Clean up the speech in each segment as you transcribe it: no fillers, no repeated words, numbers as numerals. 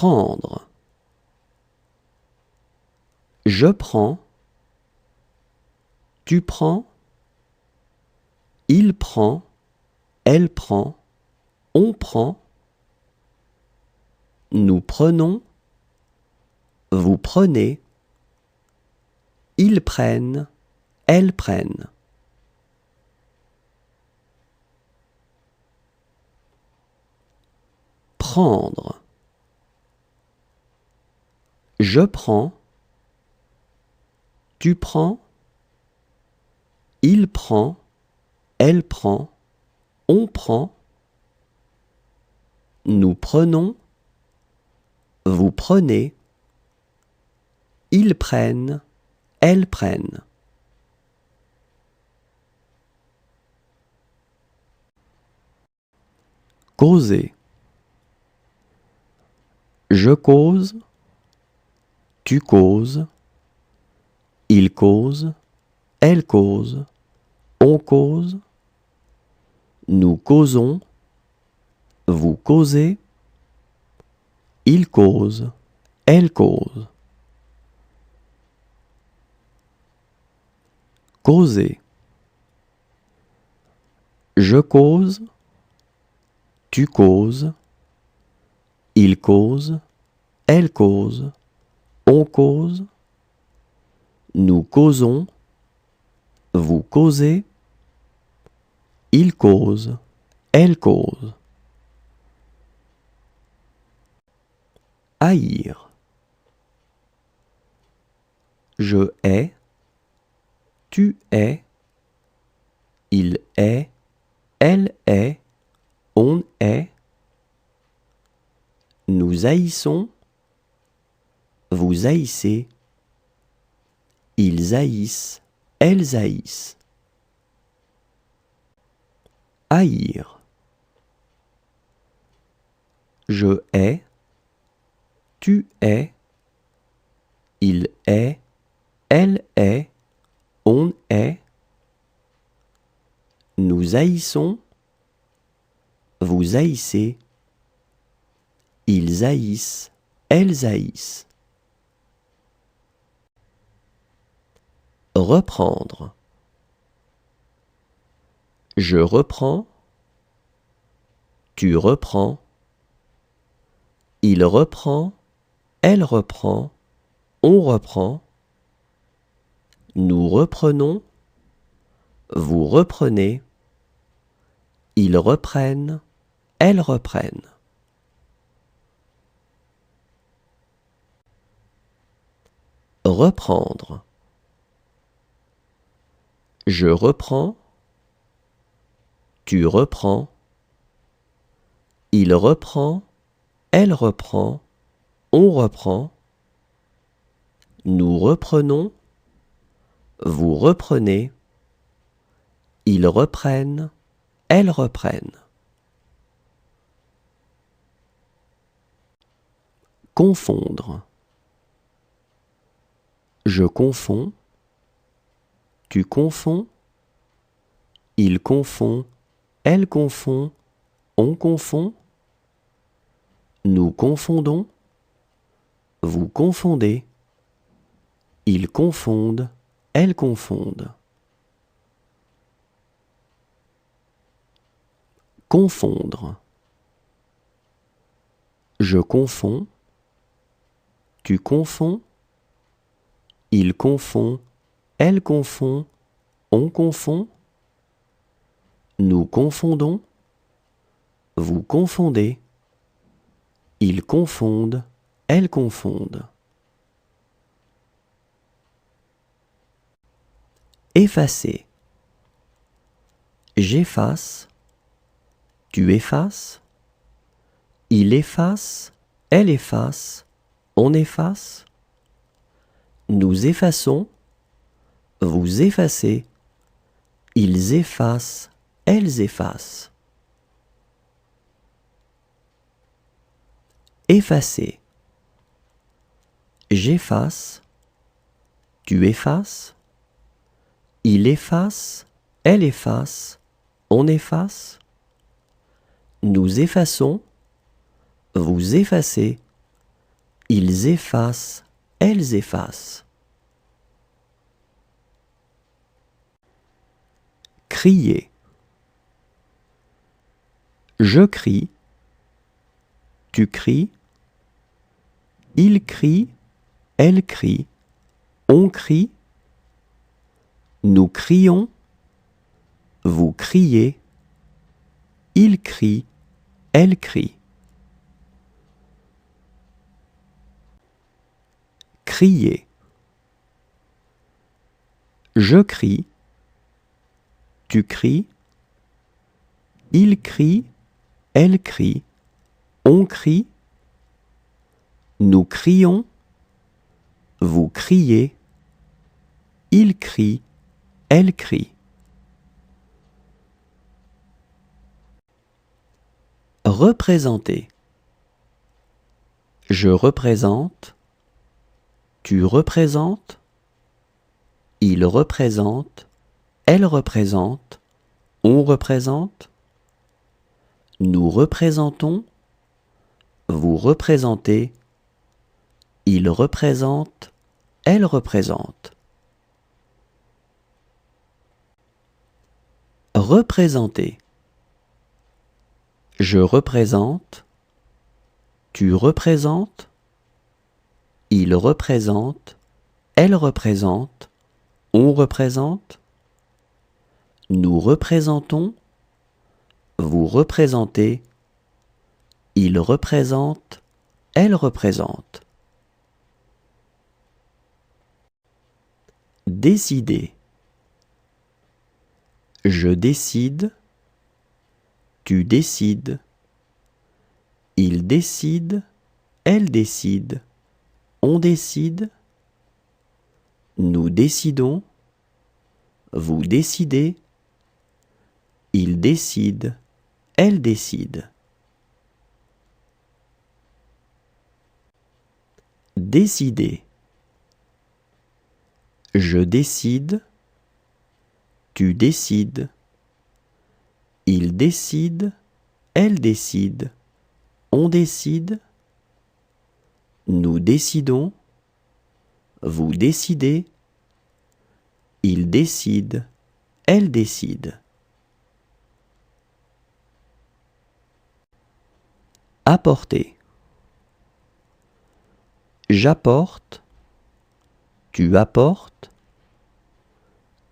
Prendre. Je prends. Tu prends. Il prend. Elle prend. On prend. Nous prenons. Vous prenez. Ils prennent. Elles prennent. Prendre. Je prends. Tu prends. Il prend. Elle prend. On prend. Nous prenons. Vous prenez. Ils prennent. Elles prennent. Causer. Je cause. Tu causes. Il cause. Elle cause. On cause. Nous causons. Vous causez. Il cause. Elle cause. Causer. Je cause. Tu causes. Il cause. Elle cause. On cause. Nous causons. Vous causez. Il cause. Elle cause. Haïr. Je hais. Tu hais. Il hait. Elle hait. On hait. Nous haïssons. Vous haïssez. Ils haïssent. Elles haïssent. Haïr. Je hais. Tu hais. Il hait. Elle hait. On hait. Nous haïssons. Vous haïssez. Ils haïssent. Elles haïssent. Reprendre. Je reprends. Tu reprends. Il reprend. Elle reprend. On reprend. Nous reprenons. Vous reprenez. Ils reprennent. Elles reprennent. Reprendre. Je reprends. Tu reprends. Il reprend. Elle reprend. On reprend. Nous reprenons. Vous reprenez. Ils reprennent. Elles reprennent. Confondre. Je confonds. Tu confonds. Il confond. Elle confond. On confond. Nous confondons. Vous confondez. Ils confondent. Elles confondent. Confondre. Je confonds. Tu confonds. Il confond. Elle confond. On confond. Nous confondons. Vous confondez. Ils confondent. Elles confondent. Effacer. J'efface. Tu effaces. Il efface. Elle efface. On efface. Nous effaçons. Vous effacez. Ils effacent. Elles effacent. Effacer. J'efface. Tu effaces. Il efface. Elle efface. On efface. Nous effaçons. Vous effacez. Ils effacent, elles effacent. Crier. Je crie. Tu cries. Il crie, elle crie. On crie. Nous crions. Vous criez. Il crie, elle crie. Crier. Je crie. Tu cries. Il crie, elle crie. On crie. Nous crions. Vous criez. Il crie, elle crie. Représenter. Je représente. Tu représentes. Il représente. Elle représente. On représente. Nous représentons. Vous représentez. Il représente. Elle représente. Représenter. Je représente. Tu représentes. Il représente. Elle représente. On représente. Nous représentons. Vous représentez. Il représente. Elle représente. Décider. Je décide. Tu décides. Il décide. Elle décide. On décide. Nous décidons. Vous décidez. Il décide. Elle décide. Décider. Je décide. Tu décides. Il décide. Elle décide. On décide. Nous décidons. Vous décidez. Il décide. Elle décide. Apporter. J'apporte. Tu apportes.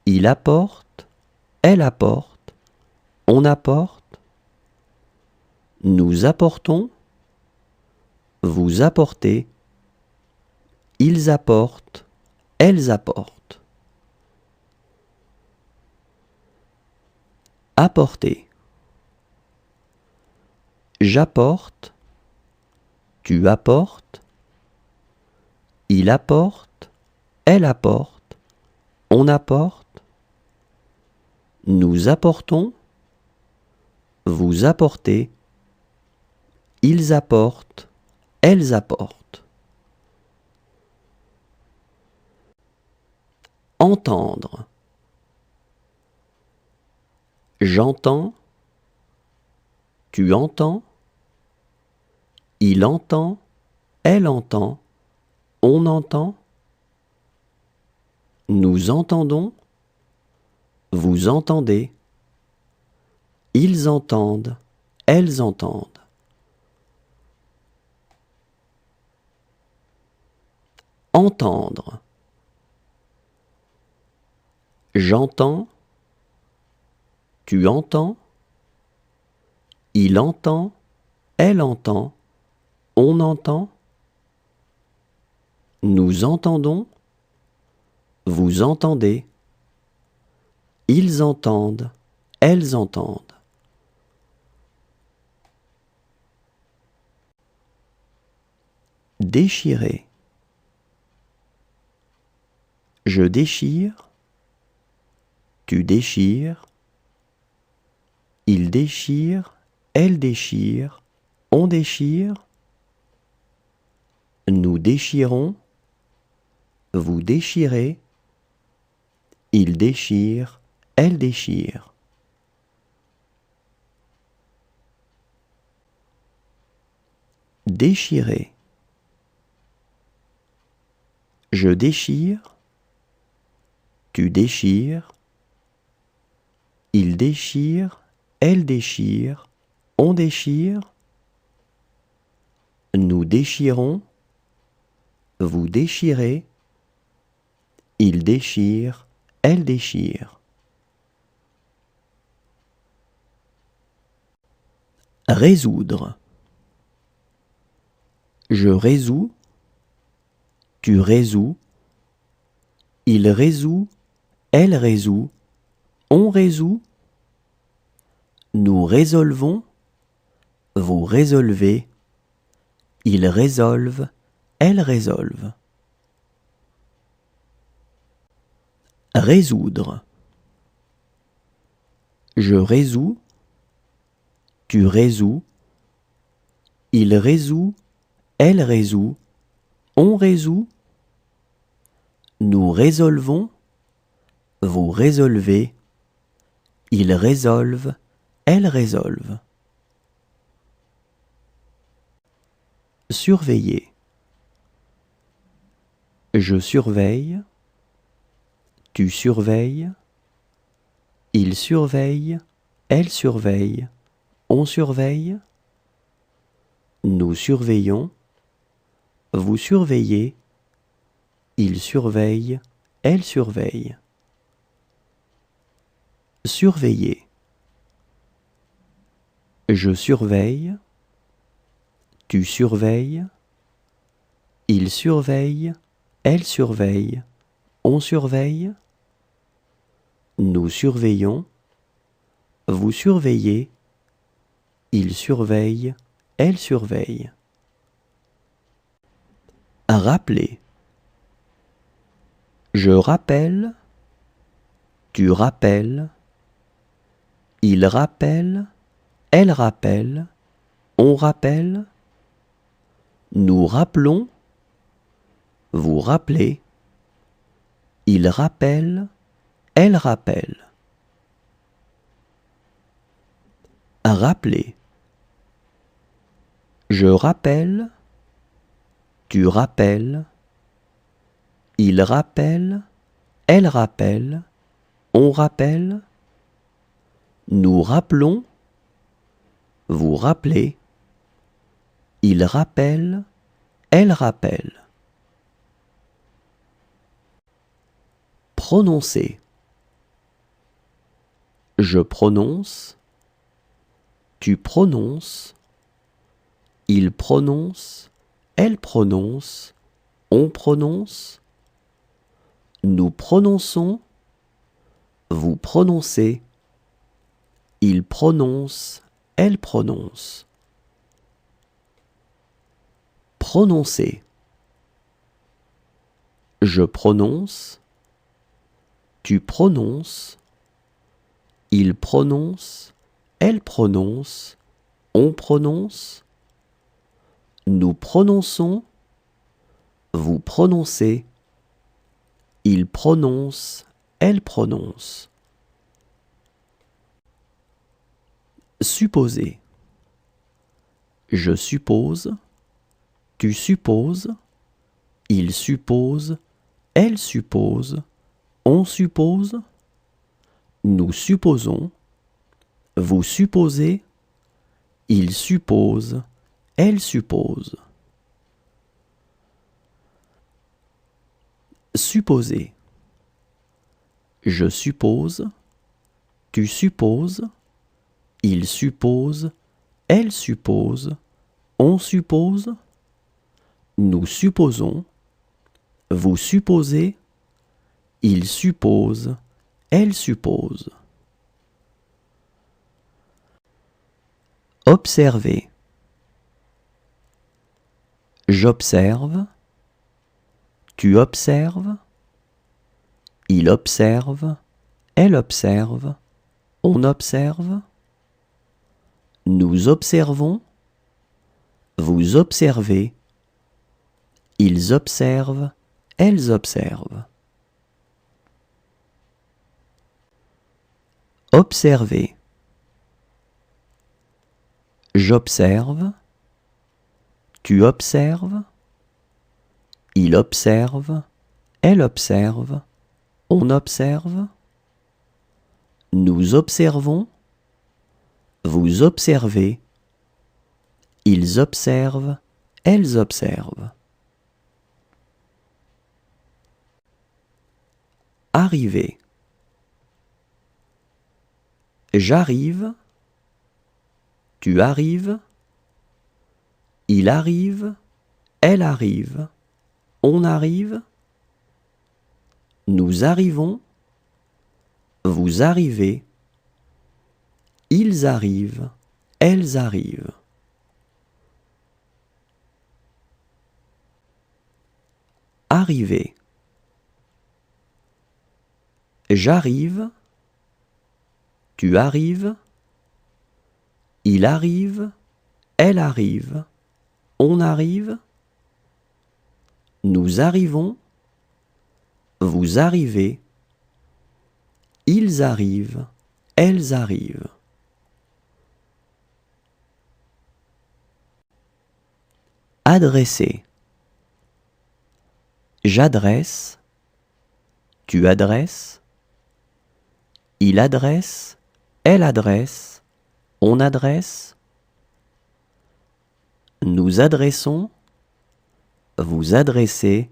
Il apporte. Elle apporte. On apporte. Nous apportons. Vous apportez. Ils apportent. Elles apportent. Apporter. J'apporte. Tu apportes. Il apporte. Elle apporte. On apporte. Nous apportons. Vous apportez. Ils apportent. Elles apportent. Entendre. J'entends. Tu entends. Il entend. Elle entend. On entend. Nous entendons. Vous entendez. Ils entendent. Elles entendent. Entendre. J'entends. Tu entends. Il entend. Elle entend. On entend. Nous entendons. Vous entendez. Ils entendent. Elles entendent. Déchirer. Je déchire. Tu déchires. Il déchire. Elle déchire. On déchire. Nous déchirons. Vous déchirez. Il déchire. Elle déchire. Déchirer. Je déchire. Tu déchires. Il déchire. Elle déchire. On déchire. Nous déchirons. Vous déchirez. Il déchire. Elle déchire. Résoudre. Je résous. Tu résous. Il résout. Elle résout. On résout. Nous résolvons. Vous résolvez. Ils résolvent. Elles résolvent. Résoudre. Je résous. Tu résous. Il résout. Elle résout. On résout. Nous résolvons. Vous résolvez. Ils résolvent. Elles résolvent. Surveiller. Je surveille. Tu surveilles. Il surveille. Elle surveille. On surveille. Nous surveillons. Vous surveillez. Il surveille. Elle surveille. Surveiller. Je surveille. Tu surveilles. Il surveille. Elle surveille. On surveille. Nous surveillons. Vous surveillez. Il surveille. Elle surveille. Rappeler. Je rappelle. Tu rappelles. Il rappelle. Elle rappelle. On rappelle. Nous rappelons. Vous rappelez. Il rappelle. Elle rappelle. Rappeler. Je rappelle. Tu rappelles. Il rappelle. Elle rappelle. On rappelle. Nous rappelons. Vous rappelez. Il rappelle. Elle rappelle. Prononcer. Je prononce. Tu prononces. Il prononce. Elle prononce. On prononce. Nous prononçons. Vous prononcez. Il prononce. Elle prononce. Prononcer. Je prononce. Tu prononces. Il prononce. Elle prononce. On prononce. Nous prononçons. Vous prononcez. Il prononce. Elle prononce. Supposer. Je suppose. Tu supposes. Il suppose. Elle suppose. On suppose. Nous supposons. Vous supposez. Il suppose. Elle suppose. Supposer. Je suppose. Tu supposes. Il suppose. Elle suppose. On suppose. Nous supposons. Vous supposez. Il suppose. Elle suppose. Observer. J'observe. Tu observes. Il observe. Elle observe. On observe. Nous observons. Vous observez. Ils observent. Elles observent. Observer. J'observe. Tu observes. Il observe. Elle observe, on observe. Nous observons, vous observez. Ils observent, elles observent. Arriver. J'arrive, tu arrives, il arrive, elle arrive, on arrive. Nous arrivons, vous arrivez, ils arrivent, elles arrivent. Arriver. J'arrive, tu arrives, il arrive, elle arrive, on arrive. Nous arrivons, vous arrivez, ils arrivent, elles arrivent. Adresser. J'adresse, tu adresses, il adresse, elle adresse, on adresse. Nous adressons, vous adressez,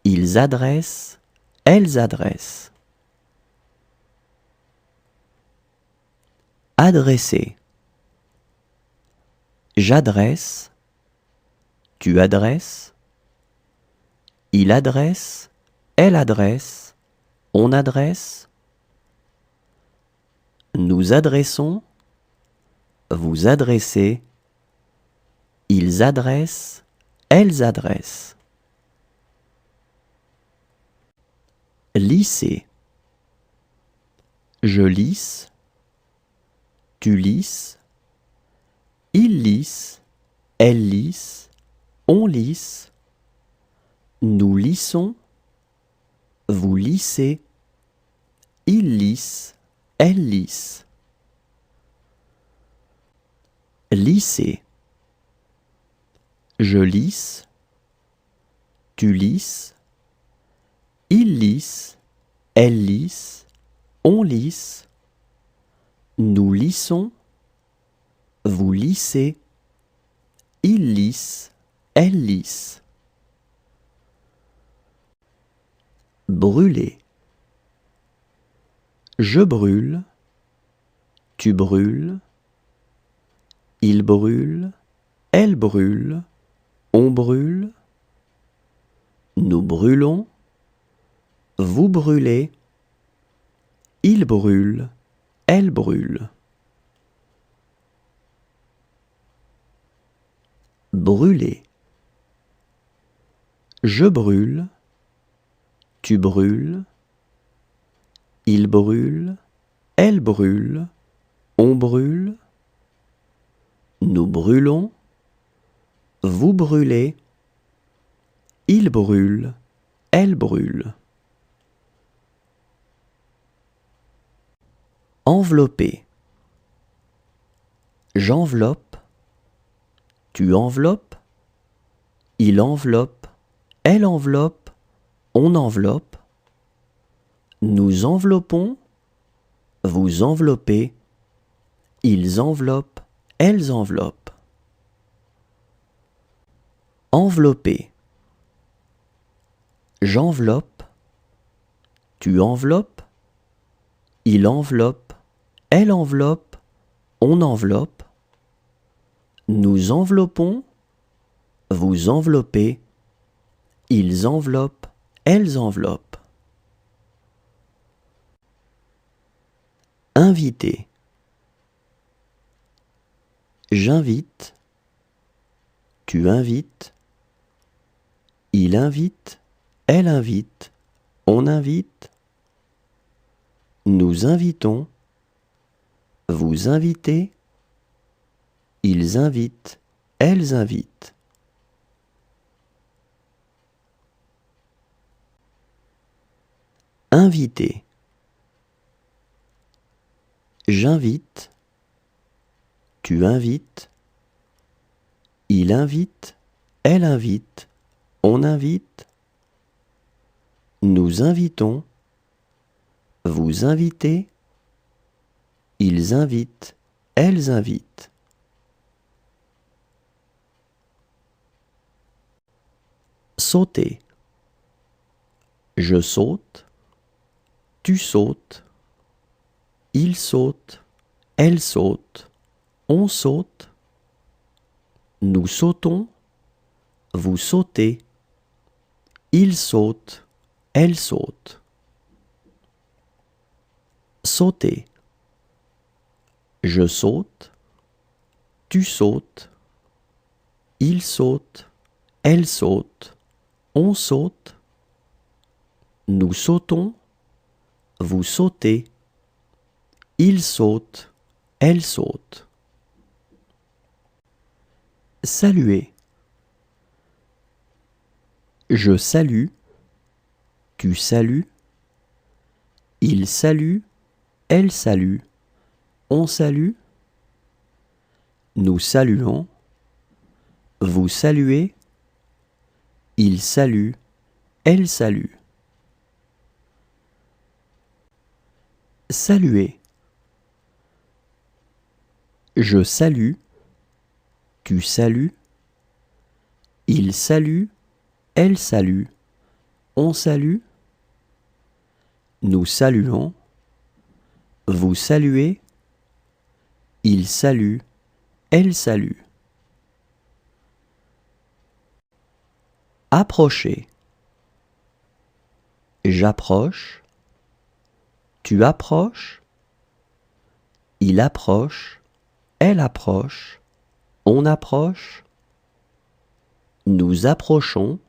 ils adressent, elles adressent. Adresser. J'adresse, tu adresses, il adresse, elle adresse, on adresse. Nous adressons, vous adressez, ils adressent, elles adressent. Lisser. Je lisse, tu lisses, il lisse, elle lisse, on lisse. Nous lissons, vous lissez, il lisse, elle lisse. Lisser. Je lisse, tu lisses, il lisse, elle lisse, on lisse. Nous lissons, vous lissez, il lisse, elle lisse. Brûler. Je brûle, tu brûles, il brûle, elle brûle, on brûle. Nous brûlons, vous brûlez, il brûle, elle brûle. Brûler. Je brûle, tu brûles, il brûle, elle brûle, on brûle. Nous brûlons, vous brûlez, il brûle, elle brûle. Envelopper. J'enveloppe, tu enveloppes, il enveloppe, elle enveloppe, on enveloppe. Nous enveloppons, vous enveloppez, ils enveloppent, elles enveloppent. Envelopper. J'enveloppe, tu enveloppes, il enveloppe, elle enveloppe, on enveloppe. Nous enveloppons, vous enveloppez, ils enveloppent, elles enveloppent. Inviter. J'invite, tu invites, il invite, elle invite, on invite. Nous invitons, vous invitez, ils invitent, elles invitent. Inviter. J'invite, tu invites, il invite, elle invite, on invite. Nous invitons. Vous invitez. Ils invitent. Elles invitent. Sauter. Je saute. Tu sautes. Il saute. Elle saute. On saute. Nous sautons. Vous sautez. Il saute. Elle saute. Sauter. Je saute. Tu sautes. Il saute. Elle saute. On saute. Nous sautons. Vous sautez. Il saute. Elle saute. Saluer. Je salue. Tu salues. Il salue. Elle salue. On salue. Nous saluons. Vous saluez. Il salue. Elle salue. Saluer. Je salue. Tu salues. Il salue. Elle salue. On salue. Nous saluons. Vous saluez. Il salue. Elle salue. Approcher. J'approche. Tu approches. Il approche. Elle approche. On approche. Nous approchons.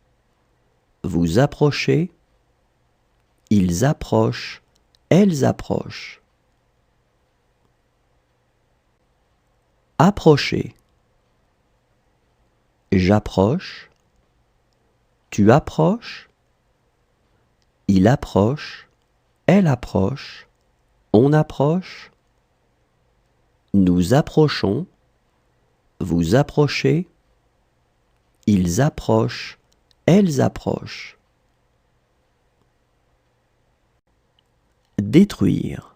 Vous approchez. Ils approchent. Elles approchent. Approcher. J'approche. Tu approches. Il approche. Elle approche. On approche. Nous approchons. Vous approchez. Ils approchent. Elles approchent. Détruire.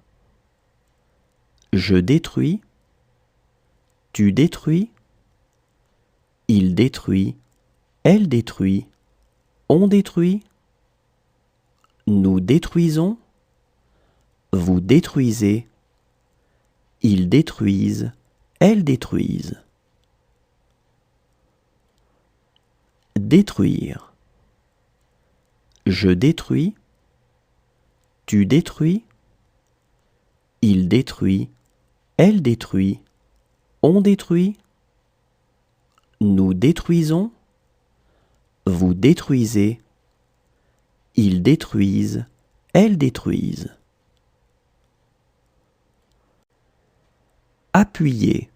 Je détruis. Tu détruis. Il détruit. Elle détruit. On détruit. Nous détruisons. Vous détruisez. Ils détruisent. Elles détruisent. Détruire. Je détruis. Tu détruis. Il détruit. Elle détruit. On détruit. Nous détruisons. Vous détruisez. Ils détruisent. Elles détruisent. Appuyer.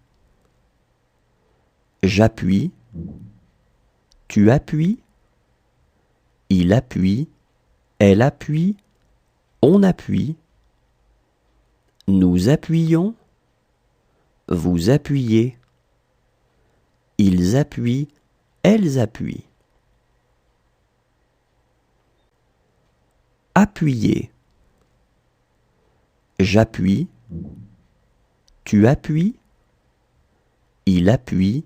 J'appuie. Tu appuies. Il appuie. Elle appuie. On appuie. Nous appuyons. Vous appuyez. Ils appuient. Elles appuient. Appuyer. J'appuie. Tu appuies. Il appuie.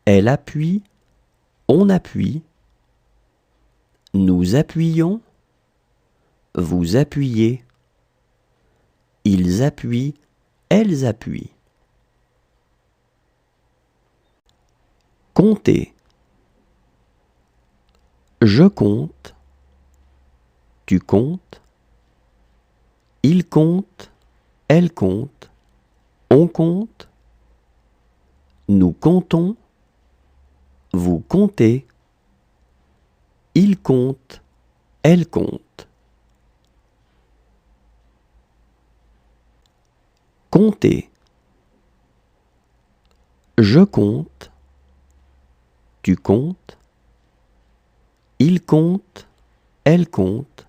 Elle appuie. On appuie. Nous appuyons. Vous appuyez. Ils appuient. Elles appuient. Compter. Je compte. Tu comptes. Il compte. Elle compte. On compte. Nous comptons. Vous comptez. Il compte. Elle compte. Compter. Je compte. Tu comptes. Il compte. Elle compte.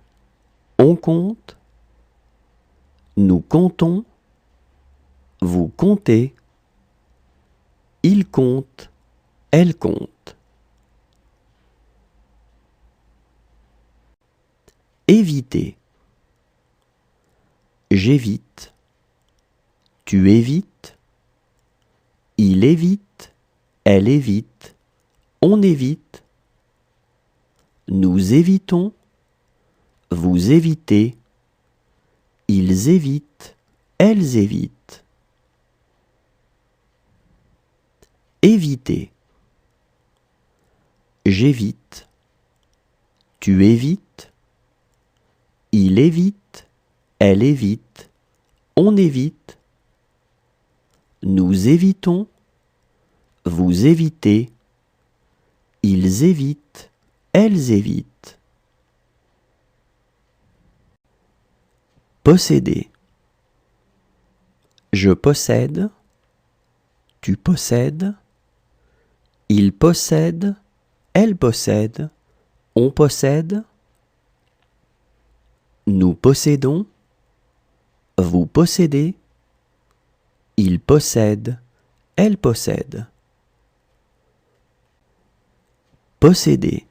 On compte. Nous comptons. Vous comptez. Il compte. Elle compte. Éviter. J'évite. Tu évites. Il évite. Elle évite. On évite. Nous évitons. Vous évitez. Ils évitent. Elles évitent. Éviter. J'évite. Tu évites. Il évite. Elle évite. On évite. Nous évitons. Vous évitez. Ils évitent. Elles évitent. Posséder. Je possède. Tu possèdes. Il possède. Elle possède. On possède. Nous possédons. Vous possédez. Il possède. Elle possède. Posséder.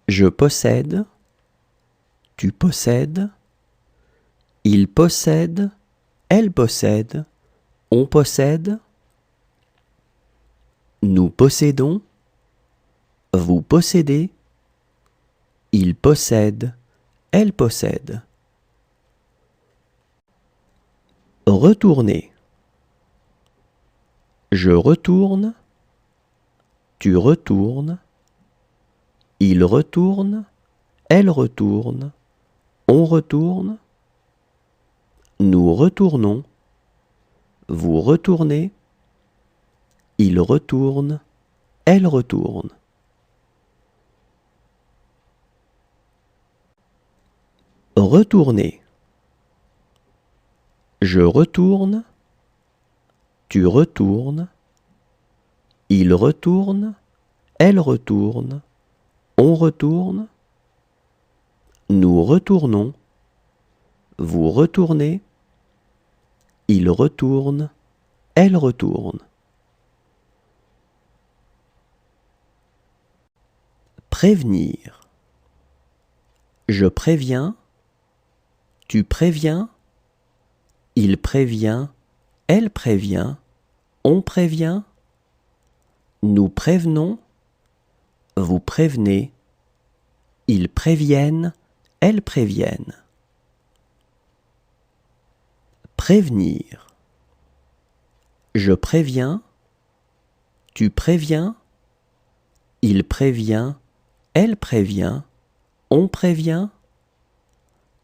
Je possède. Tu possèdes. Il possède. Elle possède. On possède. Nous possédons. Vous possédez. Il possède. Elle possède. Retourner. Je retourne. Tu retournes. Il retourne. Elle retourne. On retourne. Nous retournons. Vous retournez. Il retourne. Elle retourne. Retourner. Je retourne. Tu retournes. Il retourne. Elle retourne. On retourne. Nous retournons. Vous retournez. Il retourne. Elle retourne. Prévenir. Je préviens. Tu préviens. Il prévient. Elle prévient. On prévient. Nous prévenons. Vous prévenez. Ils préviennent. Elles préviennent. Prévenir. Je préviens. Tu préviens. Il prévient. Elle prévient. On prévient.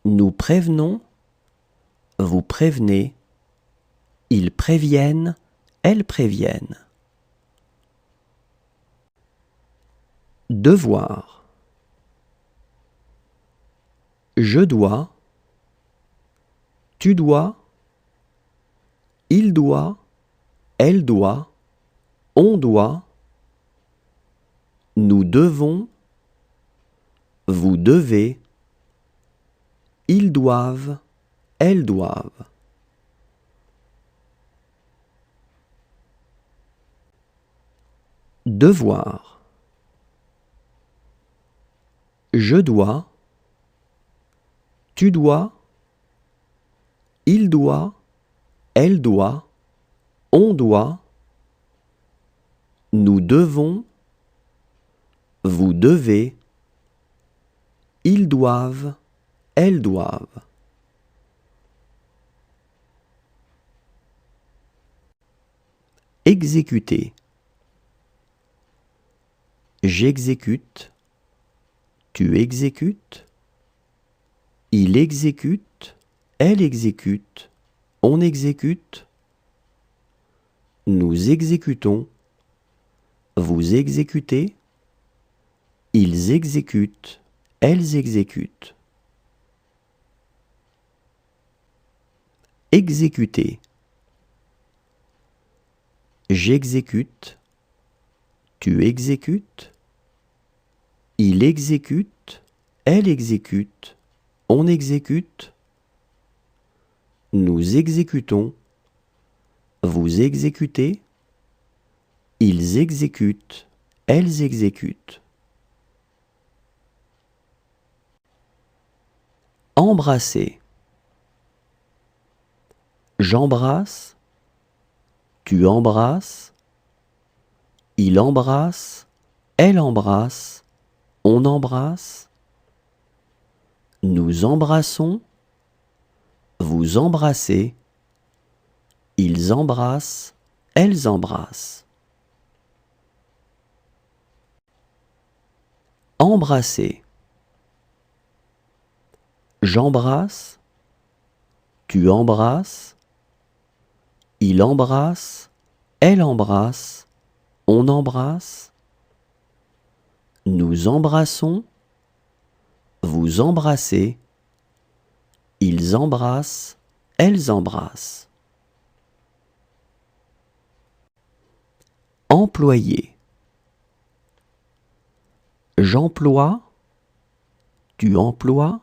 Nous prévenons. Vous prévenez. Ils préviennent. Elles préviennent. Devoir. Je dois. Tu dois. Il doit. Elle doit. On doit. Nous devons. Vous devez. Ils doivent. Elles doivent. Devoir. Je dois. Tu dois. Il doit. Elle doit. On doit. Nous devons. Vous devez. Ils doivent. Elles doivent. Exécuter. J'exécute. Tu exécutes. Il exécute. Elle exécute. On exécute. Nous exécutons. Vous exécutez. Ils exécutent. Elles exécutent. Exécuter. J'exécute. Tu exécutes. Il exécute. Elle exécute. On exécute. Nous exécutons. Vous exécutez. Ils exécutent. Elles exécutent. Embrasser. J'embrasse, tu embrasses, il embrasse, elle embrasse, on embrasse. Nous embrassons, vous embrassez, ils embrassent, elles embrassent. Embrasser. J'embrasse, tu embrasses, il embrasse, elle embrasse, on embrasse. Nous embrassons, vous embrassez, ils embrassent, elles embrassent. Employer. J'emploie, tu emploies,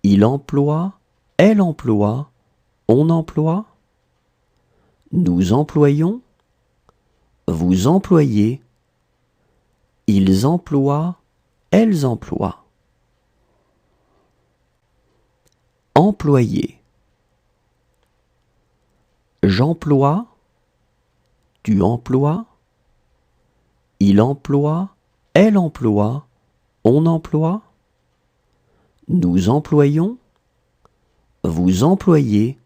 il emploie, elle emploie, on emploie. Nous employons, vous employez, ils emploient, elles emploient. Employer. J'emploie, tu emploies, il emploie, elle emploie, on emploie. Nous employons, vous employez,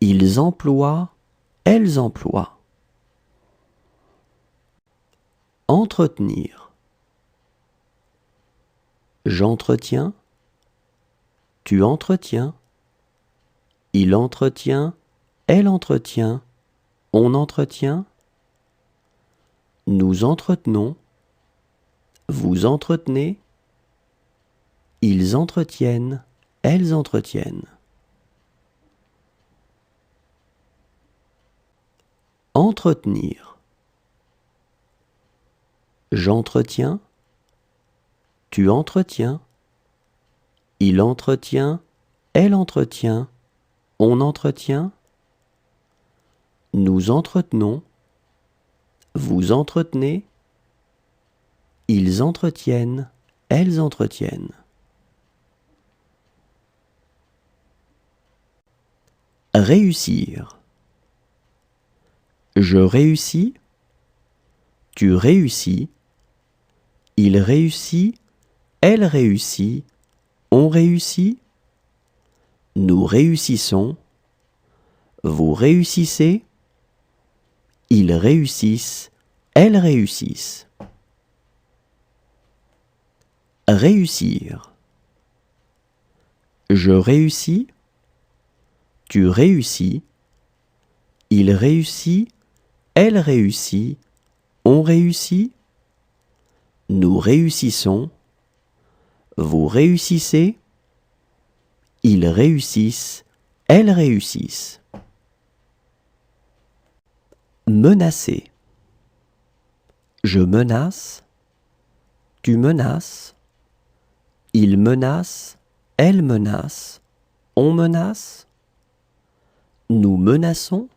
ils emploient, elles emploient. Entretenir. J'entretiens, tu entretiens, il entretient, elle entretient, on entretient. Nous entretenons, vous entretenez, ils entretiennent, elles entretiennent. Entretenir. J'entretiens, tu entretiens, il entretient, elle entretient, on entretient. Nous entretenons, vous entretenez, ils entretiennent, elles entretiennent. Réussir. Je réussis, tu réussis, il réussit, elle réussit, on réussit. Nous réussissons, vous réussissez, ils réussissent, elles réussissent. Réussir. Je réussis, tu réussis, il réussit, elle réussit, on réussit. Nous réussissons, vous réussissez, ils réussissent, elles réussissent. Menacer. Je menace, tu menaces, il menace, elle menace, on menace. Nous menaçons,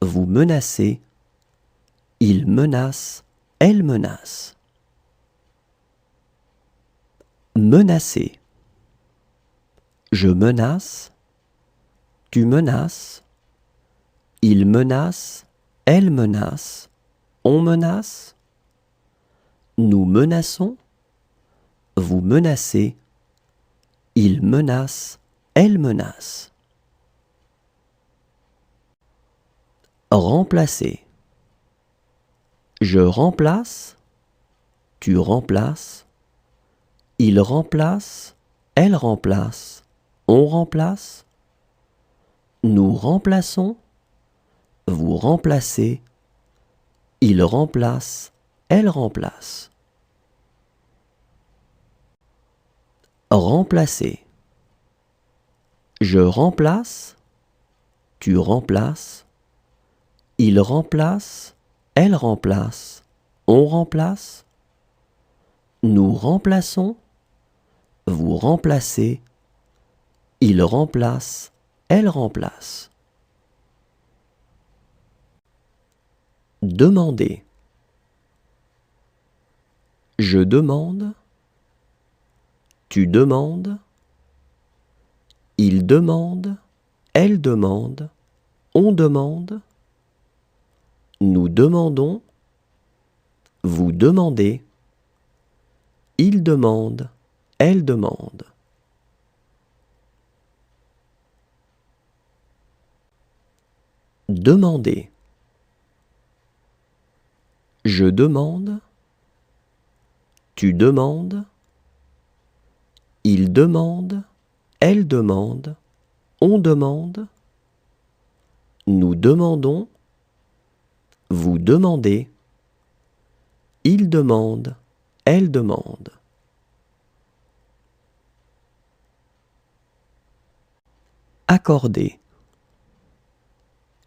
vous menacez, il menace, elle menace. Menacer. Je menace, tu menaces, il menace, elle menace, on menace. Nous menaçons, vous menacez, il menace, elle menace. Remplacer. Je remplace, tu remplaces, il remplace, elle remplace, on remplace. Nous remplaçons, vous remplacez, il remplace, elle remplace. Remplacer. Je remplace, tu remplaces, il remplace, elle remplace, on remplace. Nous remplaçons, vous remplacez, il remplace, elle remplace. Demander. Je demande, tu demandes, il demande, elle demande, on demande, nous demandons, vous demandez, il demande, elle demande. Demander. Je demande, tu demandes, il demande, elle demande, on demande, nous demandons, vous demandez, il demande, elle demande. Accorder.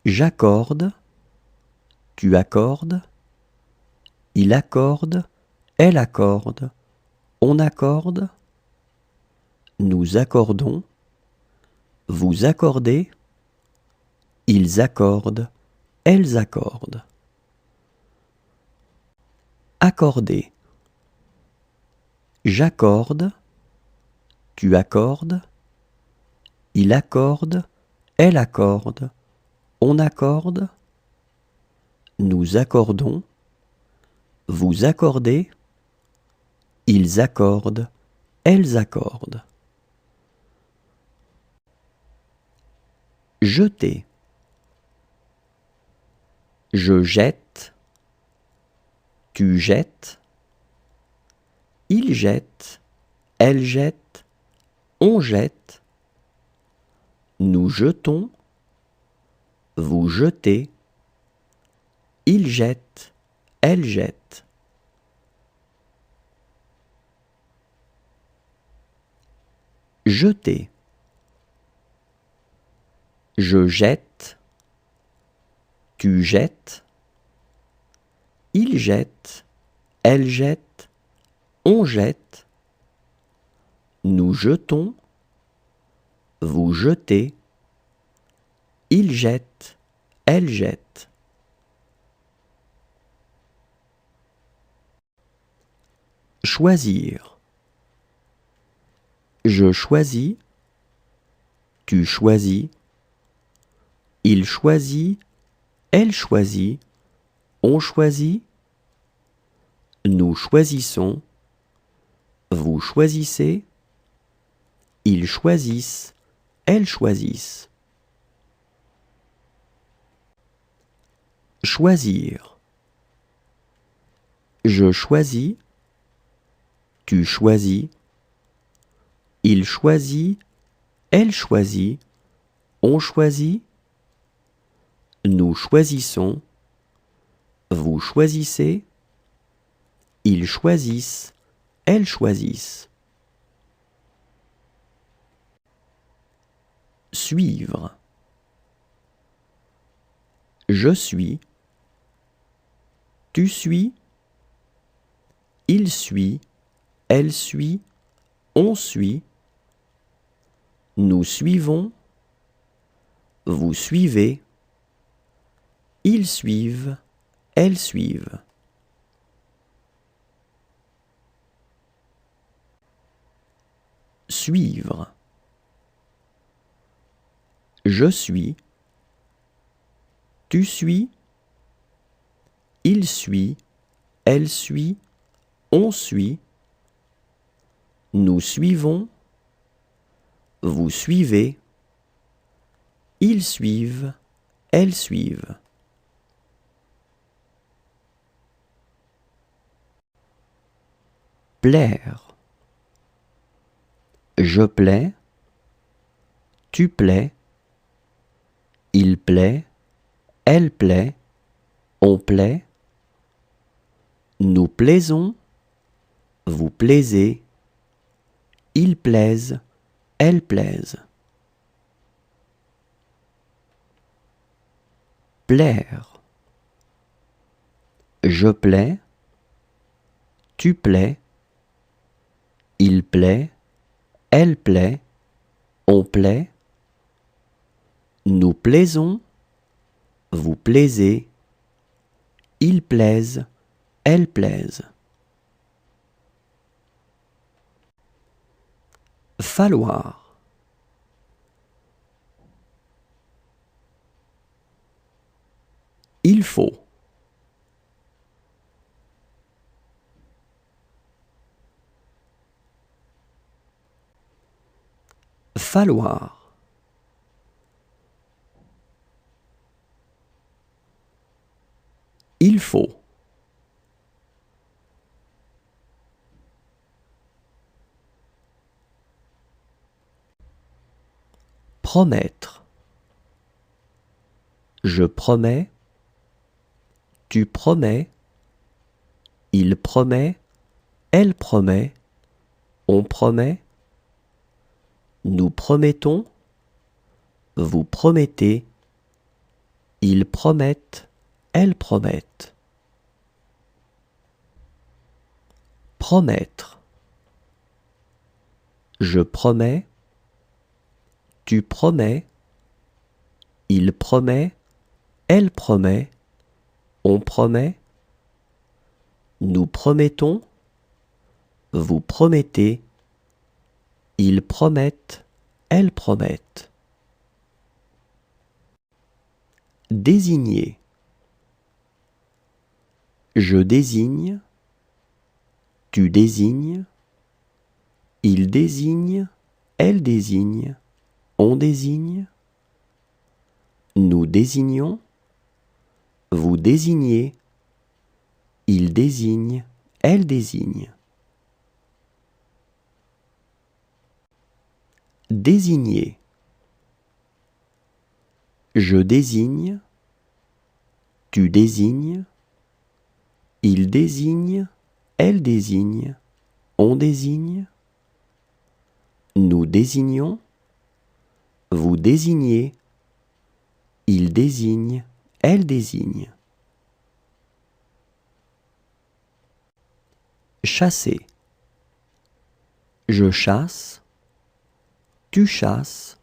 J'accorde, tu accordes, il accorde, elle accorde, on accorde, nous accordons, vous accordez, ils accordent, elles accordent. Accorder. J'accorde, tu accordes, il accorde, elle accorde, on accorde, nous accordons, vous accordez, ils accordent, elles accordent. Jeter. Je jette, tu jettes, il jette, elle jette, on jette, nous jetons, vous jetez, il jette, elle jette. Jeter. Je jette, tu jettes, il jette, elle jette, on jette, nous jetons, vous jetez, il jette, elle jette. Choisir. Je choisis, tu choisis, il choisit, elle choisit, on choisit, nous choisissons, vous choisissez, ils choisissent, elles choisissent. Choisir. Je choisis, tu choisis, il choisit, elle choisit, on choisit, nous choisissons, vous choisissez, ils choisissent, elles choisissent. Suivre. Je suis, tu suis, il suit, elle suit, on suit, nous suivons, vous suivez, ils suivent, elles suivent. Suivre. Je suis, tu suis, il suit, elle suit, on suit, nous suivons, vous suivez, ils suivent, elles suivent. Plaire. Je plais, tu plais, il plaît, elle plaît, on plaît, nous plaisons, vous plaisez, ils plaisent, elles plaisent. Plaire. Je plais, tu plais, il plaît, elle plaît, on plaît, nous plaisons, vous plaisez, ils plaisent, elles plaisent. falloir, il faut, falloir, il faut, promettre, je promets, tu promets, il promet, elle promet, on promet, nous promettons, vous promettez, ils promettent, elles promettent. Promettre, je promets, tu promets, il promet, elle promet, on promet, nous promettons, vous promettez, ils promettent, elles promettent. Désigner, je désigne, tu désignes, il désigne, elle désigne, on désigne, nous désignons, vous désignez, il désigne, elle désigne. Désigner, je désigne, tu désignes, il désigne, elle désigne, on désigne, nous désignons, vous désignez, il désigne, elle désigne. Chasser, je chasse, tu chasses,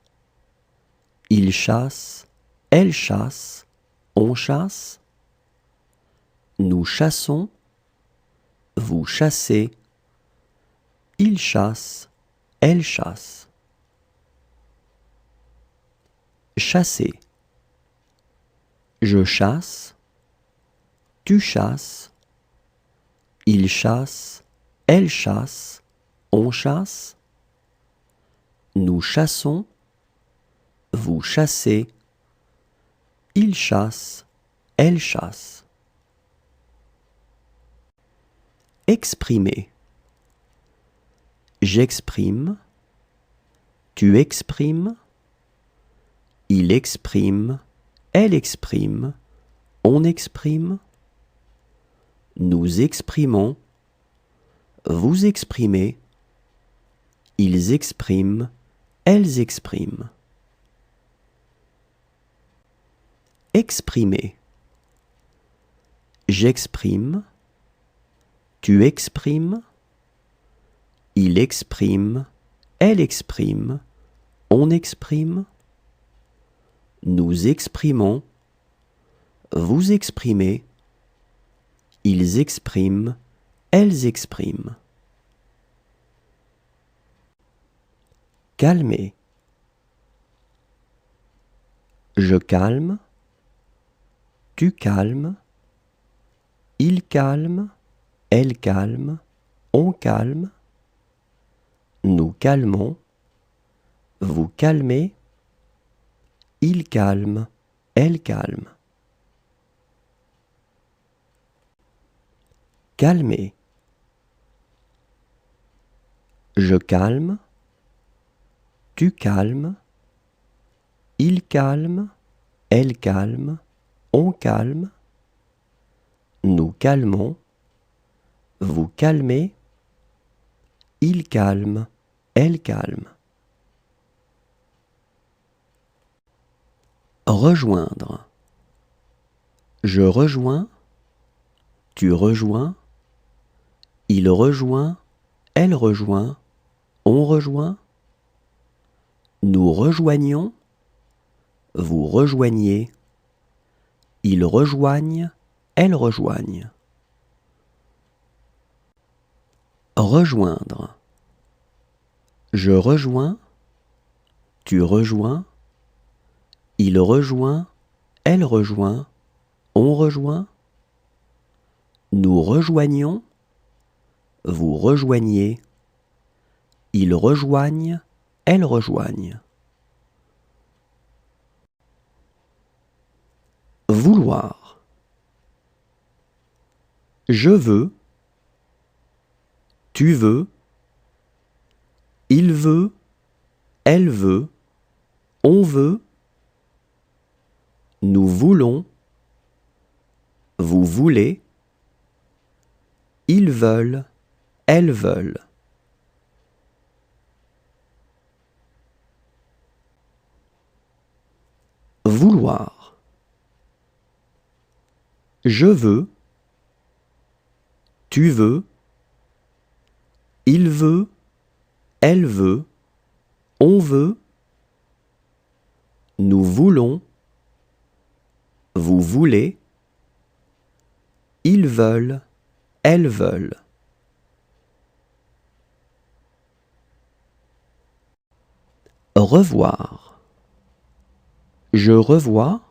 il chasse, elle chasse, on chasse, nous chassons, vous chassez, il chasse, elle chasse. Chasser, je chasse, tu chasses, il chasse, elle chasse, on chasse, nous chassons, vous chassez, il chasse, elle chasse. Exprimer, j'exprime, tu exprimes, il exprime, elle exprime, on exprime, nous exprimons, vous exprimez, ils expriment, elles expriment. Exprimer, j'exprime, tu exprimes, il exprime, elle exprime, on exprime, nous exprimons, vous exprimez, ils expriment, elles expriment. Calmer, je calme, tu calmes, il calme, elle calme, on calme, nous calmons, vous calmez, il calme, elle calme. Calmer, je calme, tu calmes, il calme, elle calme, on calme, nous calmons, vous calmez, il calme, elle calme. Rejoindre, je rejoins, tu rejoins, il rejoint, elle rejoint, on rejoint, nous rejoignons, vous rejoignez, ils rejoignent, elles rejoignent. Rejoindre, Je rejoins, tu rejoins, il rejoint, elle rejoint, on rejoint. Nous rejoignons, vous rejoignez, ils rejoignent, elles rejoignent. Vouloir. Je veux, tu veux, il veut, elle veut, on veut. Nous voulons, vous voulez, ils veulent, elles veulent. Vouloir. Je veux, tu veux, il veut, elle veut, on veut. Nous voulons, vous voulez, ils veulent, elles veulent. Revoir. Je revois,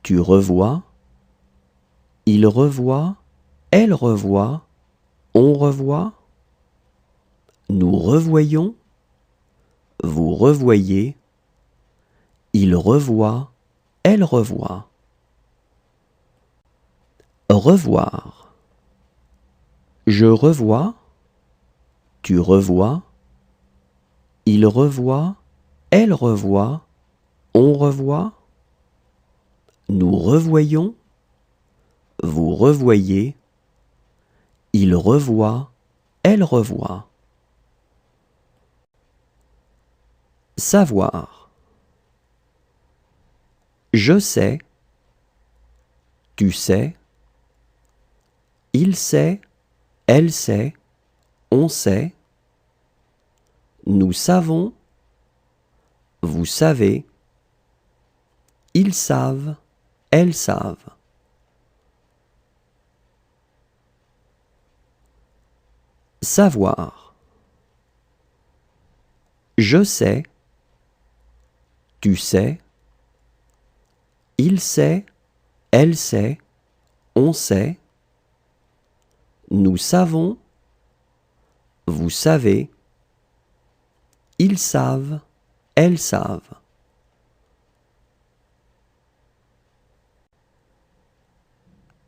tu revois, il revoit, elle revoit, on revoit. Nous revoyons, vous revoyez, il revoit, elle revoit. Revoir. Je revois, tu revois, il revoit, elle revoit, on revoit. Nous revoyons, vous revoyez, il revoit, elle revoit. Savoir. Je sais, tu sais, il sait, elle sait, on sait. Nous savons, vous savez, ils savent, elles savent. Savoir. Je sais, tu sais, il sait, elle sait, on sait. Nous savons, vous savez, ils savent, elles savent.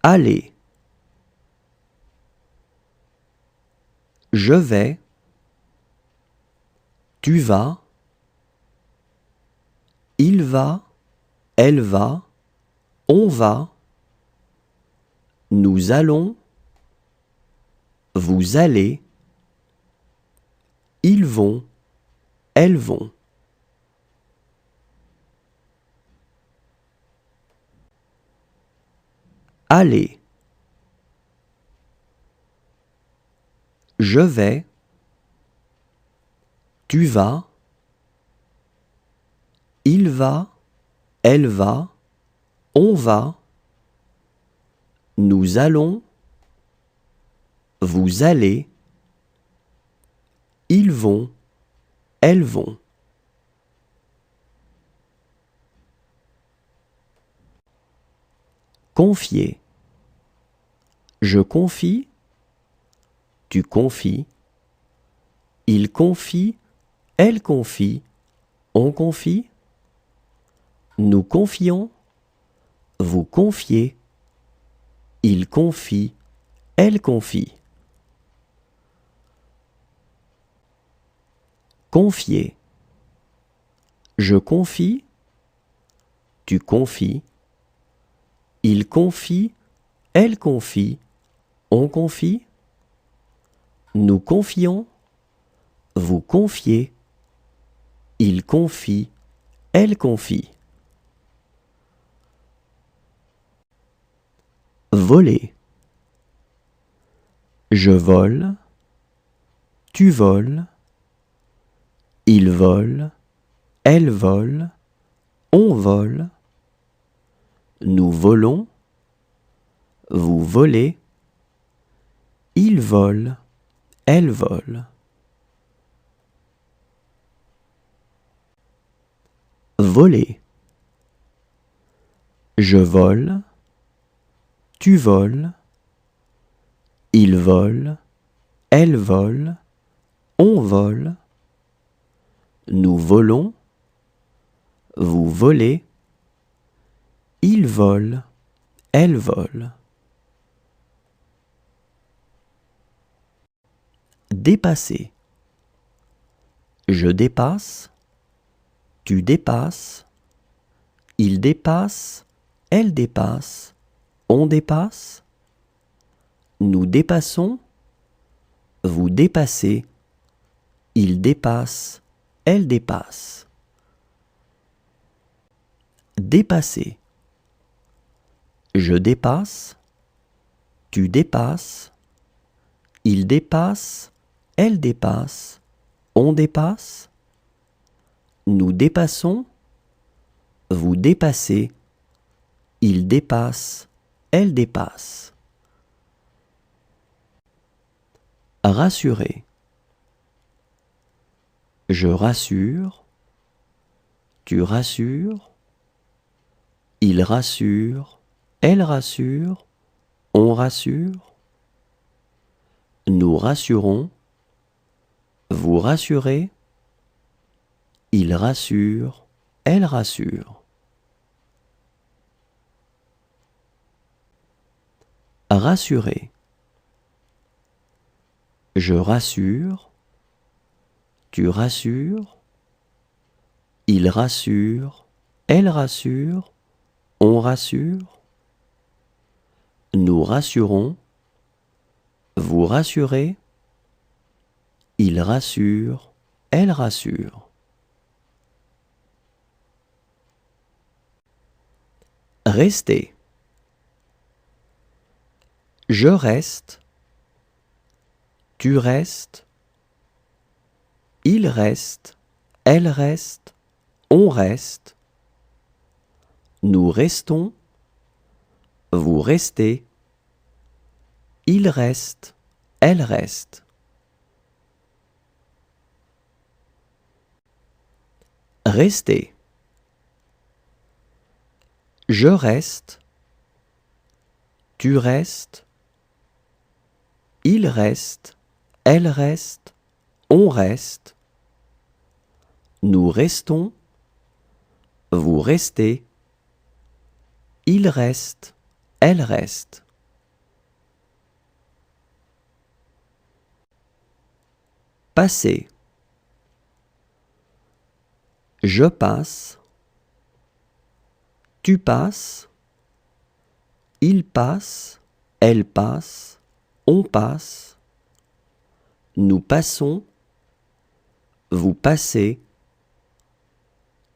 Aller. Je vais, tu vas, il va, elle va, on va. Nous allons, vous allez, ils vont, elles vont. Aller. Je vais, tu vas, il va, elle va, on va. Nous allons, vous allez, ils vont, elles vont. Confier. Je confie, tu confies, il confie, elle confie, on confie. Nous confions, vous confiez, il confie, elle confie. Confier. Je confie, tu confies, il confie, elle confie, on confie. Nous confions, vous confiez, il confie, elle confie. Voler. Je vole, tu voles, il vole, elle vole, on vole. Nous volons, vous volez, il vole, elle vole. voler. Je vole, tu voles, il vole, elle vole, on vole, nous volons, vous volez, il vole, elle vole. Dépasser. Je dépasse, tu dépasses, il dépasse, elle dépasse, on dépasse, nous dépassons, vous dépassez, il dépasse, elle dépasse. Dépasser. Je dépasse, tu dépasses, il dépasse, elle dépasse, on dépasse, nous dépassons, vous dépassez, il dépasse, elle dépasse. Rassurer. Je rassure, tu rassures, il rassure, elle rassure, on rassure, nous rassurons, vous rassurez, il rassure, elle rassure. Rassurer. Je rassure, tu rassures, il rassure, elle rassure, on rassure, nous rassurons, vous rassurez, il rassure, elle rassure. Rester. Je reste, tu restes, il reste, elle reste, on reste, nous restons, vous restez, il reste, elle reste. Rester. Je reste, tu restes, il reste, elle reste, on reste, nous restons, vous restez, il reste, elle reste. Passer. Je passe, tu passes, il passe, elle passe, on passe, nous passons, vous passez,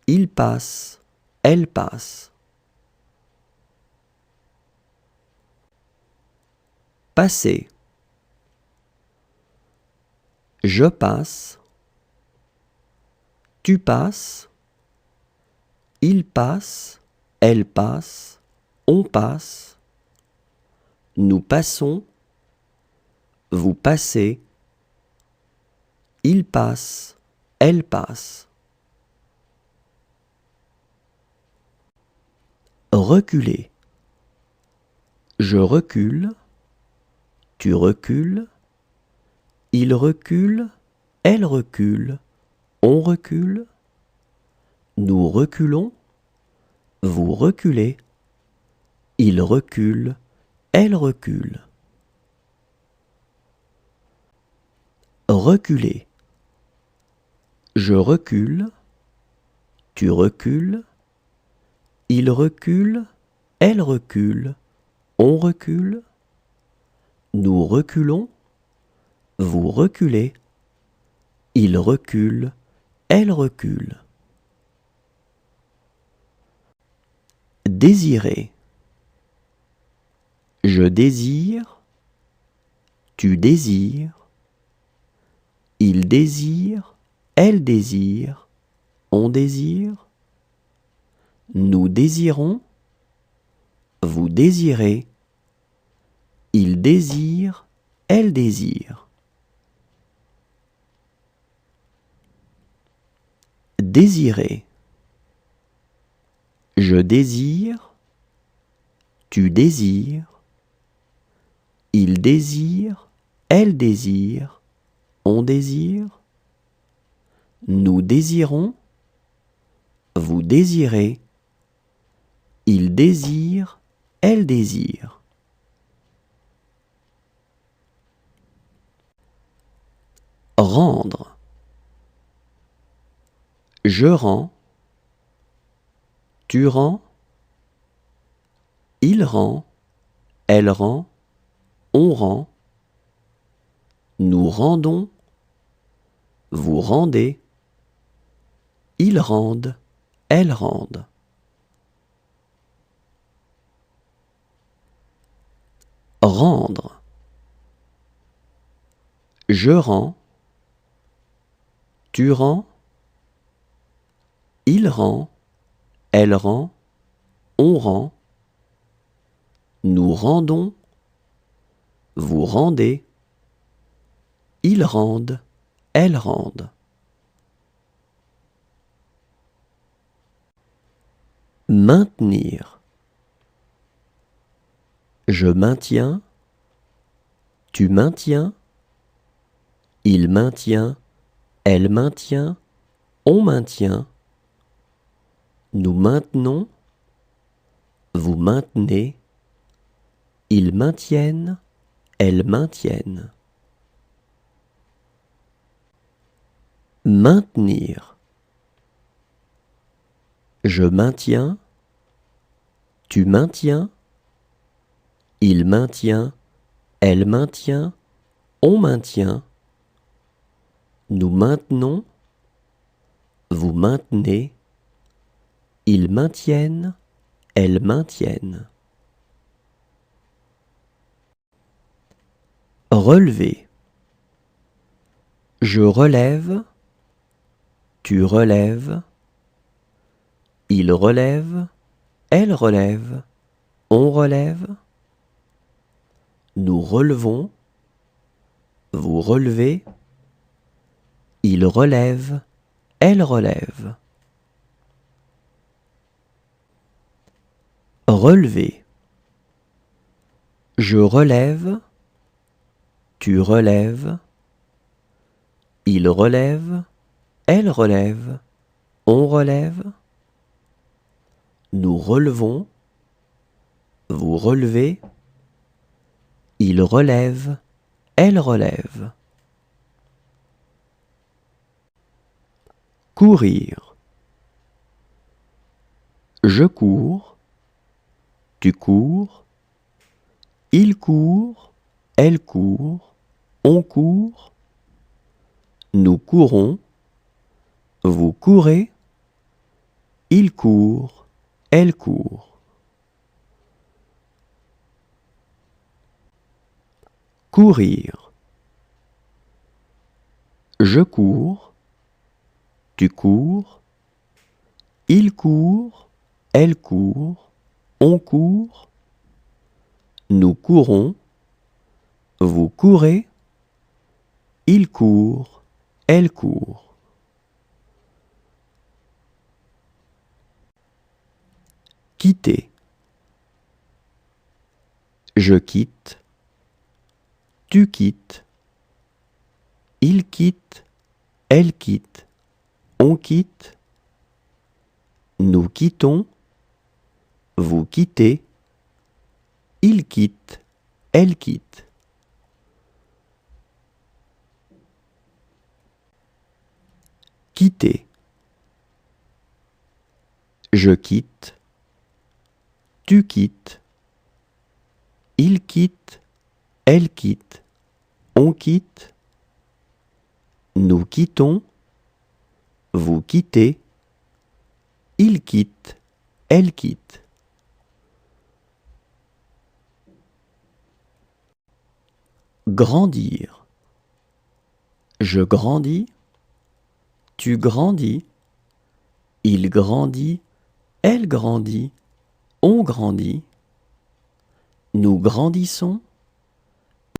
il passe, elle passe. Passer. Je passe, tu passes, il passe, elle passe, on passe, nous passons, vous passez, il passe, elle passe. Reculer. Je recule, tu recules, il recule, elle recule, on recule, nous reculons, vous reculez, il recule, elle recule. Reculer. Je recule, tu recules, il recule, elle recule, on recule, nous reculons, vous reculez, il recule, elle recule. Désirer. Je désire, tu désires, il désire, elle désire, on désire, nous désirons, vous désirez, il désire, elle désire. Désirer. Je désire, tu désires, il désire, elle désire, on désire, nous désirons, vous désirez, il désire, elle désire. Rendre. Je rends, tu rends, il rend, elle rend, on rend, nous rendons, vous rendez, ils rendent, elles rendent. Rendre. Je rends, tu rends, il rend, elle rend, on rend, nous rendons, vous rendez, ils rendent, elles rendent. Maintenir. Je maintiens, tu maintiens, il maintient, elle maintient, on maintient, nous maintenons, vous maintenez, ils maintiennent, elles maintiennent. Maintenir. Je maintiens, tu maintiens, il maintient, elle maintient, on maintient, nous maintenons, vous maintenez, ils maintiennent, elles maintiennent. Relever. Je relève, tu relèves, il relève, elle relève, on relève, nous relevons, vous relevez, il relève, elle relève. Relever. Je relève, tu relèves, il relève, elle relève, on relève, nous relevons, vous relevez, il relève, elle relève. Courir. Je cours, tu cours, il court, elle court, on court, nous courons, vous courez, il court, elle court. Courir. Je cours, tu cours, il court, elle court, on court, nous courons, vous courez, il court, elle court. Quitter. Je quitte, tu quittes, il quitte, elle quitte, on quitte, nous quittons, vous quittez, il quitte, elle quitte. Quitter. Je quitte, tu quittes, il quitte, elle quitte, on quitte, nous quittons, vous quittez, il quitte, elle quitte. Grandir. Je grandis, tu grandis, il grandit, elle grandit, on grandit, nous grandissons,